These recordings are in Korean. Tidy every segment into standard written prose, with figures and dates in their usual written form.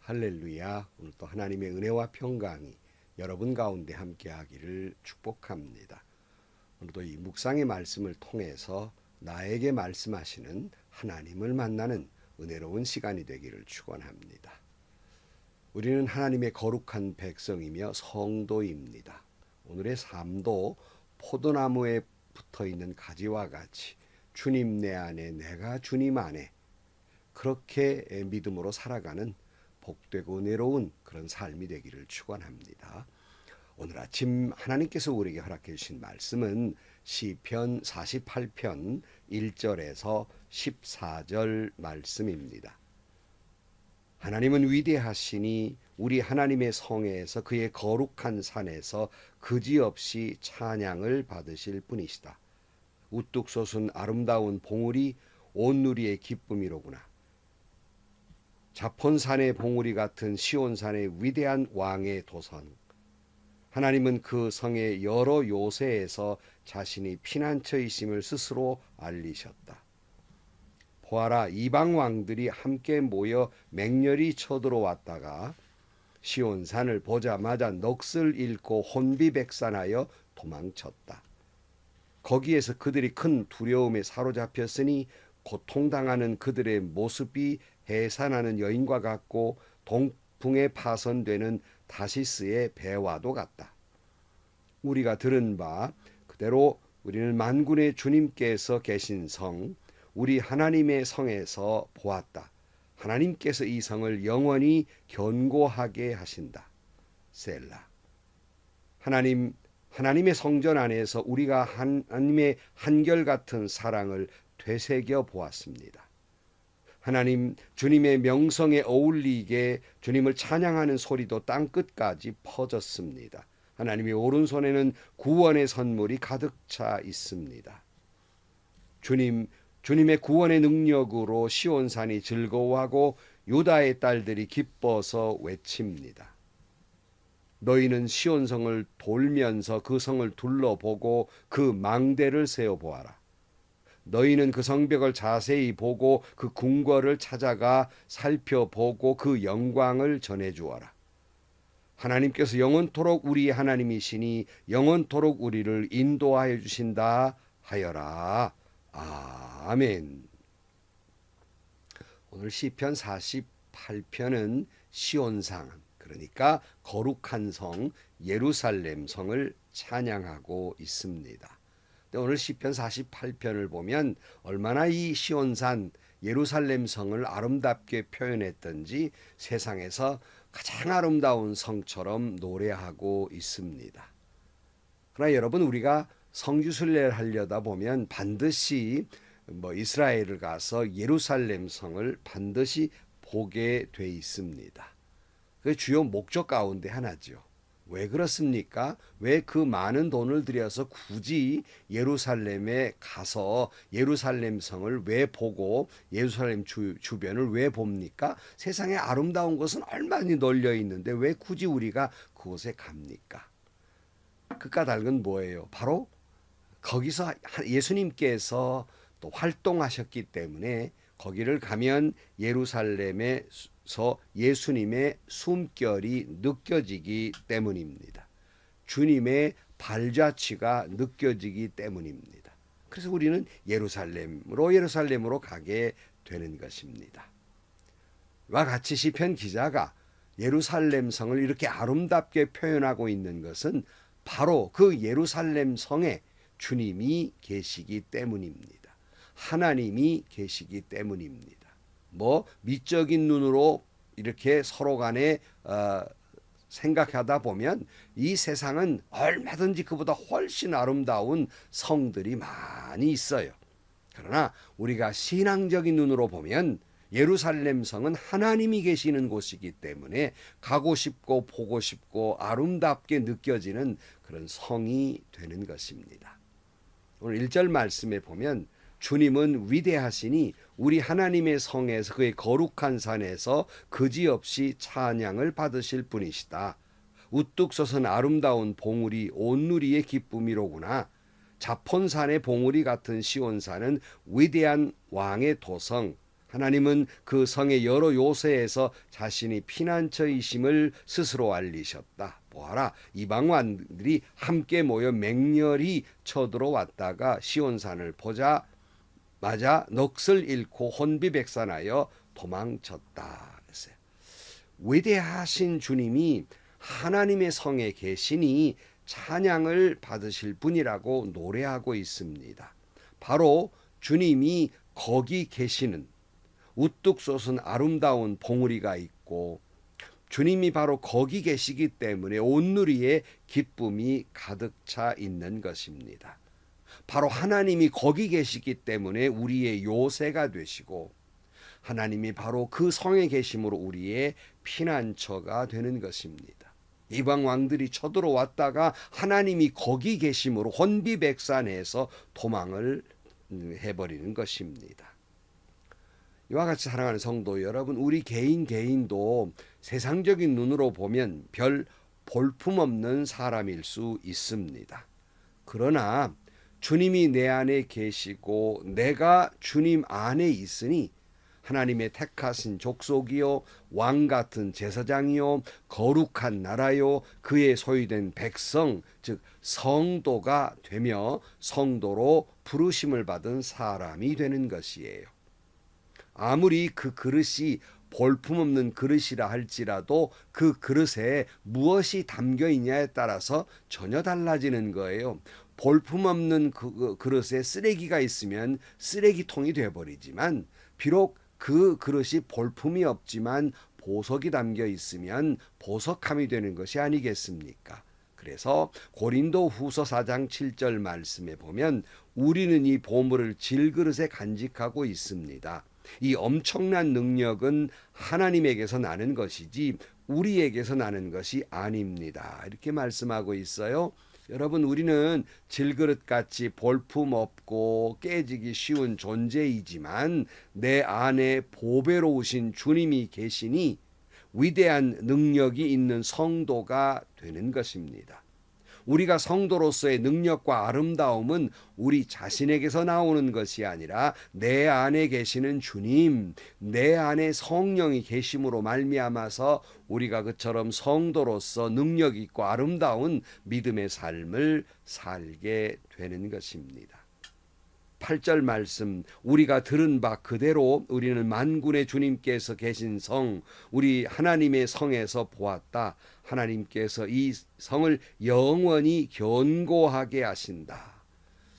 할렐루야. 오늘 또 하나님의 은혜와 평강이 여러분 가운데 함께하기를 축복합니다. 오늘도 이 묵상의 말씀을 통해서 나에게 말씀하시는 하나님을 만나는 은혜로운 시간이 되기를 축원합니다. 우리는 하나님의 거룩한 백성이며 성도입니다. 오늘의 삶도 포도나무에 붙어있는 가지와 같이 주님 내 안에 내가 주님 안에 그렇게 믿음으로 살아가는 복되고 은혜로운 그런 삶이 되기를 축원합니다. 오늘 아침 하나님께서 우리에게 허락해 주신 말씀은 시편 48편 1절에서 14절 말씀입니다. 하나님은 위대하시니 우리 하나님의 성에서 그의 거룩한 산에서 그지없이 찬양을 받으실 분이시다. 우뚝 솟은 아름다운 봉우리 온 누리의 기쁨이로구나. 자폰산의 봉우리 같은 시온산의 위대한 왕의 도성. 하나님은 그 성의 여러 요새에서 자신이 피난처이심을 스스로 알리셨다. 보아라, 이방 왕들이 함께 모여 맹렬히 쳐들어왔다가 시온산을 보자마자 넋을 잃고 혼비백산하여 도망쳤다. 거기에서 그들이 큰 두려움에 사로잡혔으니 고통당하는 그들의 모습이 해산하는 여인과 같고 동풍에 파선되는 다시스의 배와도 같다. 우리가 들은 바 그대로 우리는 만군의 주님께서 계신 성, 우리 하나님의 성에서 보았다. 하나님께서 이 성을 영원히 견고하게 하신다. 셀라. 하나님의 성전 안에서 우리가 하나님의 한결같은 사랑을 되새겨 보았습니다. 하나님 주님의 명성에 어울리게 주님을 찬양하는 소리도 땅끝까지 퍼졌습니다. 하나님의 오른손에는 구원의 선물이 가득 차 있습니다. 주님의 구원의 능력으로 시온산이 즐거워하고 유다의 딸들이 기뻐서 외칩니다. 너희는 시온성을 돌면서 그 성을 둘러보고 그 망대를 세어보아라. 너희는 그 성벽을 자세히 보고 그 궁궐을 찾아가 살펴보고 그 영광을 전해주어라. 하나님께서 영원토록 우리의 하나님이시니 영원토록 우리를 인도하여 주신다 하여라. 아멘. 오늘 시편 48편은 시온상, 그러니까 거룩한 성 예루살렘 성을 찬양하고 있습니다. 오늘 시편 48편을 보면 얼마나 이 시온산 예루살렘 성을 아름답게 표현했던지 세상에서 가장 아름다운 성처럼 노래하고 있습니다. 그러나 여러분, 우리가 성지순례를 하려다 보면 반드시 이스라엘을 가서 예루살렘 성을 반드시 보게 돼 있습니다. 그 주요 목적 가운데 하나죠. 왜 그렇습니까? 왜 그 많은 돈을 들여서 굳이 예루살렘에 가서 예루살렘 성을 왜 보고 예루살렘 주변을 왜 봅니까? 세상에 아름다운 것은 얼마나 널려 있는데 왜 굳이 우리가 그곳에 갑니까? 그 까닭은 뭐예요? 바로 거기서 예수님께서 또 활동하셨기 때문에 거기를 가면 예루살렘에서 예수님의 숨결이 느껴지기 때문입니다. 주님의 발자취가 느껴지기 때문입니다. 그래서 우리는 예루살렘으로 가게 되는 것입니다. 이와 같이 시편 기자가 예루살렘 성을 이렇게 아름답게 표현하고 있는 것은 바로 그 예루살렘 성에 주님이 계시기 때문입니다. 하나님이 계시기 때문입니다. 미적인 눈으로 이렇게 서로 간에 생각하다 보면 이 세상은 얼마든지 그보다 훨씬 아름다운 성들이 많이 있어요. 그러나 우리가 신앙적인 눈으로 보면 예루살렘 성은 하나님이 계시는 곳이기 때문에 가고 싶고 보고 싶고 아름답게 느껴지는 그런 성이 되는 것입니다. 오늘 1절 말씀에 보면 주님은 위대하시니 우리 하나님의 성에서 그의 거룩한 산에서 그지없이 찬양을 받으실 분이시다. 우뚝 솟은 아름다운 봉우리 온 누리의 기쁨이로구나. 자폰산의 봉우리 같은 시온산은 위대한 왕의 도성 하나님은 그 성의 여러 요새에서 자신이 피난처이심을 스스로 알리셨다. 보아라, 이방 왕들이 함께 모여 맹렬히 쳐들어왔다가 시온산을 보자 마자 넋을 잃고 혼비백산하여 도망쳤다. 그랬어요. 위대하신 주님이 하나님의 성에 계시니 찬양을 받으실 분이라고 노래하고 있습니다. 바로 주님이 거기 계시는 우뚝 솟은 아름다운 봉우리가 있고 주님이 바로 거기 계시기 때문에 온누리에 기쁨이 가득 차 있는 것입니다. 바로 하나님이 거기 계시기 때문에 우리의 요새가 되시고 하나님이 바로 그 성에 계심으로 우리의 피난처가 되는 것입니다. 이방 왕들이 쳐들어왔다가 하나님이 거기 계심으로 혼비백산해서 도망을 해버리는 것입니다. 이와 같이 사랑하는 성도 여러분, 우리 개인도 세상적인 눈으로 보면 별 볼품없는 사람일 수 있습니다. 그러나 주님이 내 안에 계시고 내가 주님 안에 있으니 하나님의 택하신 족속이요 왕 같은 제사장이요 거룩한 나라요 그의 소유된 백성 즉 성도가 되며 성도로 부르심을 받은 사람이 되는 것이에요. 아무리 그 그릇이 볼품없는 그릇이라 할지라도 그 그릇에 무엇이 담겨 있냐에 따라서 전혀 달라지는 거예요. 볼품없는 그 그릇에 쓰레기가 있으면 쓰레기통이 되어버리지만 비록 그 그릇이 볼품이 없지만 보석이 담겨 있으면 보석함이 되는 것이 아니겠습니까? 그래서 고린도 후서 4장 7절 말씀에 보면 우리는 이 보물을 질그릇에 간직하고 있습니다. 이 엄청난 능력은 하나님에게서 나는 것이지 우리에게서 나는 것이 아닙니다. 이렇게 말씀하고 있어요. 여러분, 우리는 질그릇같이 볼품없고 깨지기 쉬운 존재이지만 내 안에 보배로우신 주님이 계시니 위대한 능력이 있는 성도가 되는 것입니다. 우리가 성도로서의 능력과 아름다움은 우리 자신에게서 나오는 것이 아니라 내 안에 계시는 주님, 내 안에 성령이 계심으로 말미암아서 우리가 그처럼 성도로서 능력 있고 아름다운 믿음의 삶을 살게 되는 것입니다. 8절 말씀, 우리가 들은 바 그대로 우리는 만군의 주님께서 계신 성, 우리 하나님의 성에서 보았다. 하나님께서 이 성을 영원히 견고하게 하신다.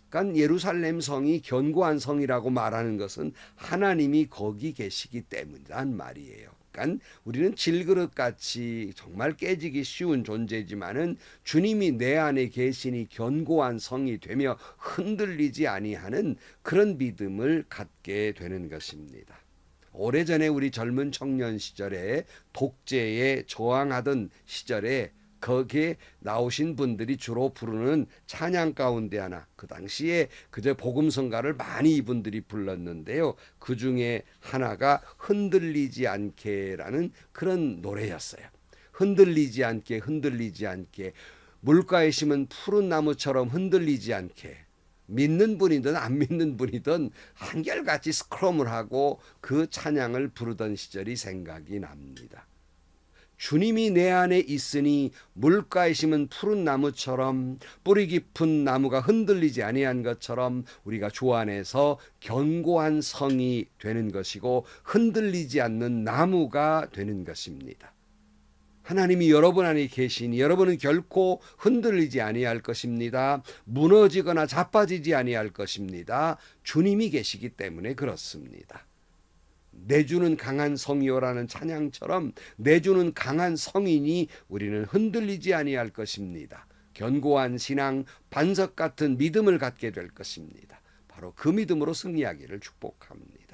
그러니까 예루살렘 성이 견고한 성이라고 말하는 것은 하나님이 거기 계시기 때문이란 말이에요. 그러니까 우리는 질그릇같이 정말 깨지기 쉬운 존재지만은 주님이 내 안에 계시니 견고한 성이 되며 흔들리지 아니하는 그런 믿음을 갖게 되는 것입니다. 오래전에 우리 젊은 청년 시절에 독재에 저항하던 시절에 거기에 나오신 분들이 주로 부르는 찬양 가운데 하나, 그 당시에 그저 복음성가를 많이 이분들이 불렀는데요. 그 중에 하나가 흔들리지 않게라는 그런 노래였어요. 흔들리지 않게, 흔들리지 않게, 물가에 심은 푸른 나무처럼 흔들리지 않게, 믿는 분이든 안 믿는 분이든 한결같이 스크럼을 하고 그 찬양을 부르던 시절이 생각이 납니다. 주님이 내 안에 있으니 물가에 심은 푸른 나무처럼 뿌리 깊은 나무가 흔들리지 아니한 것처럼 우리가 주 안에서 견고한 성이 되는 것이고 흔들리지 않는 나무가 되는 것입니다. 하나님이 여러분 안에 계시니 여러분은 결코 흔들리지 아니할 것입니다. 무너지거나 자빠지지 아니할 것입니다. 주님이 계시기 때문에 그렇습니다. 내 주는 강한 성이요라는 찬양처럼 내 주는 강한 성이니 우리는 흔들리지 아니할 것입니다. 견고한 신앙, 반석 같은 믿음을 갖게 될 것입니다. 바로 그 믿음으로 승리하기를 축복합니다.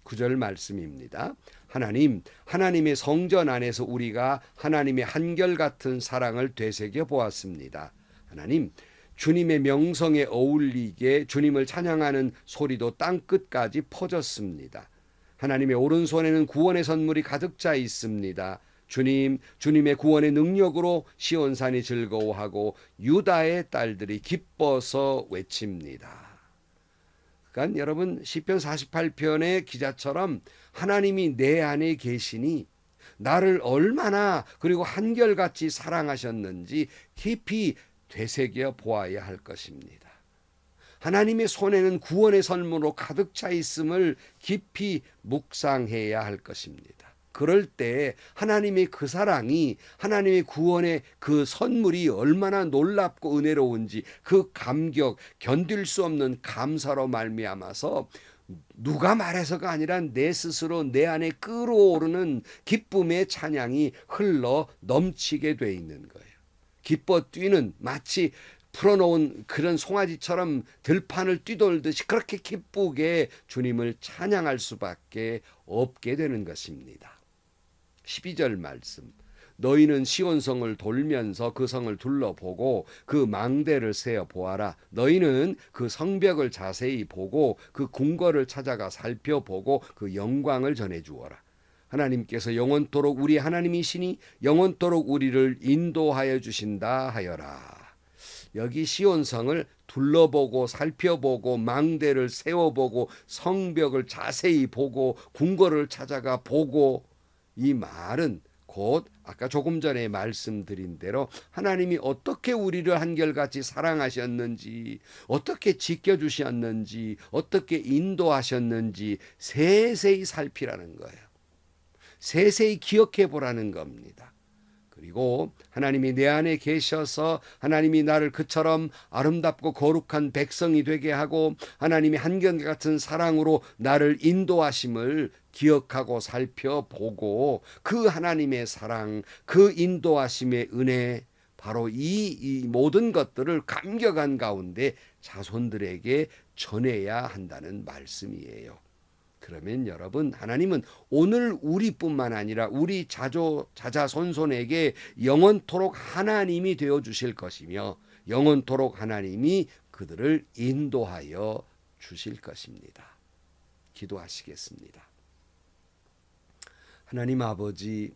9절 말씀입니다. 하나님, 하나님의 성전 안에서 우리가 하나님의 한결같은 사랑을 되새겨 보았습니다. 하나님, 주님의 명성에 어울리게 주님을 찬양하는 소리도 땅끝까지 퍼졌습니다. 하나님의 오른손에는 구원의 선물이 가득 차 있습니다. 주님, 주님의 구원의 능력으로 시온산이 즐거워하고 유다의 딸들이 기뻐서 외칩니다. 그러니까 여러분 시편 48편의 기자처럼 하나님이 내 안에 계시니 나를 얼마나 그리고 한결같이 사랑하셨는지 깊이 되새겨 보아야 할 것입니다. 하나님의 손에는 구원의 선물로 가득 차 있음을 깊이 묵상해야 할 것입니다. 그럴 때 하나님의 그 사랑이, 하나님의 구원의 그 선물이 얼마나 놀랍고 은혜로운지 그 감격, 견딜 수 없는 감사로 말미암아서 누가 말해서가 아니라 내 스스로 내 안에 끓어오르는 기쁨의 찬양이 흘러 넘치게 돼 있는 거예요. 기뻐 뛰는, 마치 풀어놓은 그런 송아지처럼 들판을 뛰돌듯이 그렇게 기쁘게 주님을 찬양할 수밖에 없게 되는 것입니다. 12절 말씀, 너희는 시온성을 돌면서 그 성을 둘러보고 그 망대를 세어 보아라. 너희는 그 성벽을 자세히 보고 그 궁궐을 찾아가 살펴보고 그 영광을 전해주어라. 하나님께서 영원토록 우리 하나님이시니 영원토록 우리를 인도하여 주신다 하여라. 여기 시온성을 둘러보고 살펴보고 망대를 세워보고 성벽을 자세히 보고 궁궐을 찾아가 보고, 이 말은 곧 아까 조금 전에 말씀드린 대로 하나님이 어떻게 우리를 한결같이 사랑하셨는지, 어떻게 지켜주셨는지, 어떻게 인도하셨는지 세세히 살피라는 거예요. 세세히 기억해 보라는 겁니다. 그리고 하나님이 내 안에 계셔서 하나님이 나를 그처럼 아름답고 거룩한 백성이 되게 하고 하나님이 한결같은 사랑으로 나를 인도하심을 기억하고 살펴보고, 그 하나님의 사랑, 그 인도하심의 은혜, 바로 이 모든 것들을 감격한 가운데 자손들에게 전해야 한다는 말씀이에요. 그러면 여러분, 하나님은 오늘 우리뿐만 아니라 우리 자자손손에게 영원토록 하나님이 되어 주실 것이며 영원토록 하나님이 그들을 인도하여 주실 것입니다. 기도하시겠습니다. 하나님 아버지,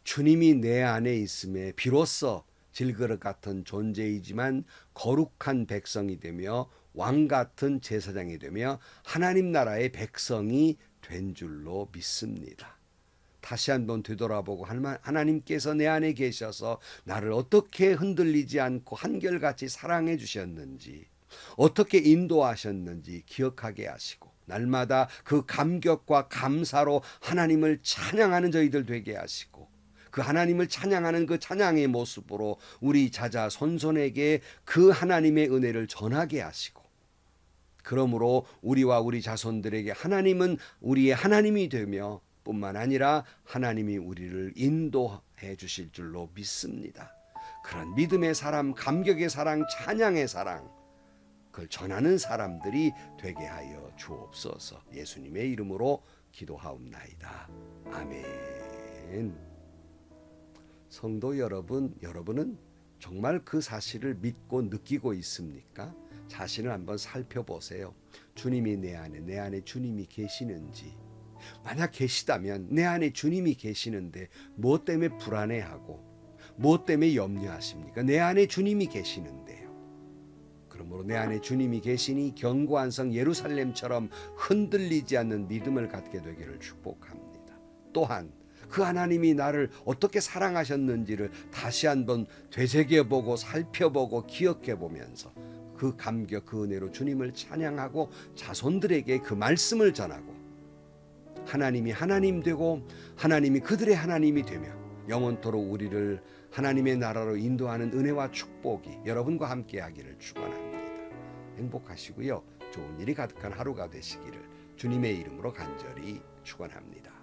주님이 내 안에 있음에 비로소 질그릇 같은 존재이지만 거룩한 백성이 되며 왕 같은 제사장이 되며 하나님 나라의 백성이 된 줄로 믿습니다. 다시 한번 되돌아보고 하나님께서 내 안에 계셔서 나를 어떻게 흔들리지 않고 한결같이 사랑해 주셨는지, 어떻게 인도하셨는지 기억하게 하시고, 날마다 그 감격과 감사로 하나님을 찬양하는 저희들 되게 하시고, 그 하나님을 찬양하는 그 찬양의 모습으로 우리 자자손손에게 그 하나님의 은혜를 전하게 하시고, 그러므로 우리와 우리 자손들에게 하나님은 우리의 하나님이 되며 뿐만 아니라 하나님이 우리를 인도해 주실 줄로 믿습니다. 그런 믿음의 사람, 감격의 사랑, 찬양의 사랑, 그걸 전하는 사람들이 되게 하여 주옵소서. 예수님의 이름으로 기도하옵나이다. 아멘. 성도 여러분, 여러분은 정말 그 사실을 믿고 느끼고 있습니까? 자신을 한번 살펴보세요. 주님이 내 안에 주님이 계시는지. 만약 계시다면 내 안에 주님이 계시는데 무엇 때문에 불안해하고 무엇 때문에 염려하십니까? 내 안에 주님이 계시는데요. 그러므로 내 안에 주님이 계시니 견고한 성 예루살렘처럼 흔들리지 않는 믿음을 갖게 되기를 축복합니다. 또한 그 하나님이 나를 어떻게 사랑하셨는지를 다시 한번 되새겨보고 살펴보고 기억해보면서 그 감격, 그 은혜로 주님을 찬양하고 자손들에게 그 말씀을 전하고, 하나님이 하나님 되고 하나님이 그들의 하나님이 되며 영원토록 우리를 하나님의 나라로 인도하는 은혜와 축복이 여러분과 함께 하기를 축원합니다. 행복하시고요, 좋은 일이 가득한 하루가 되시기를 주님의 이름으로 간절히 축원합니다.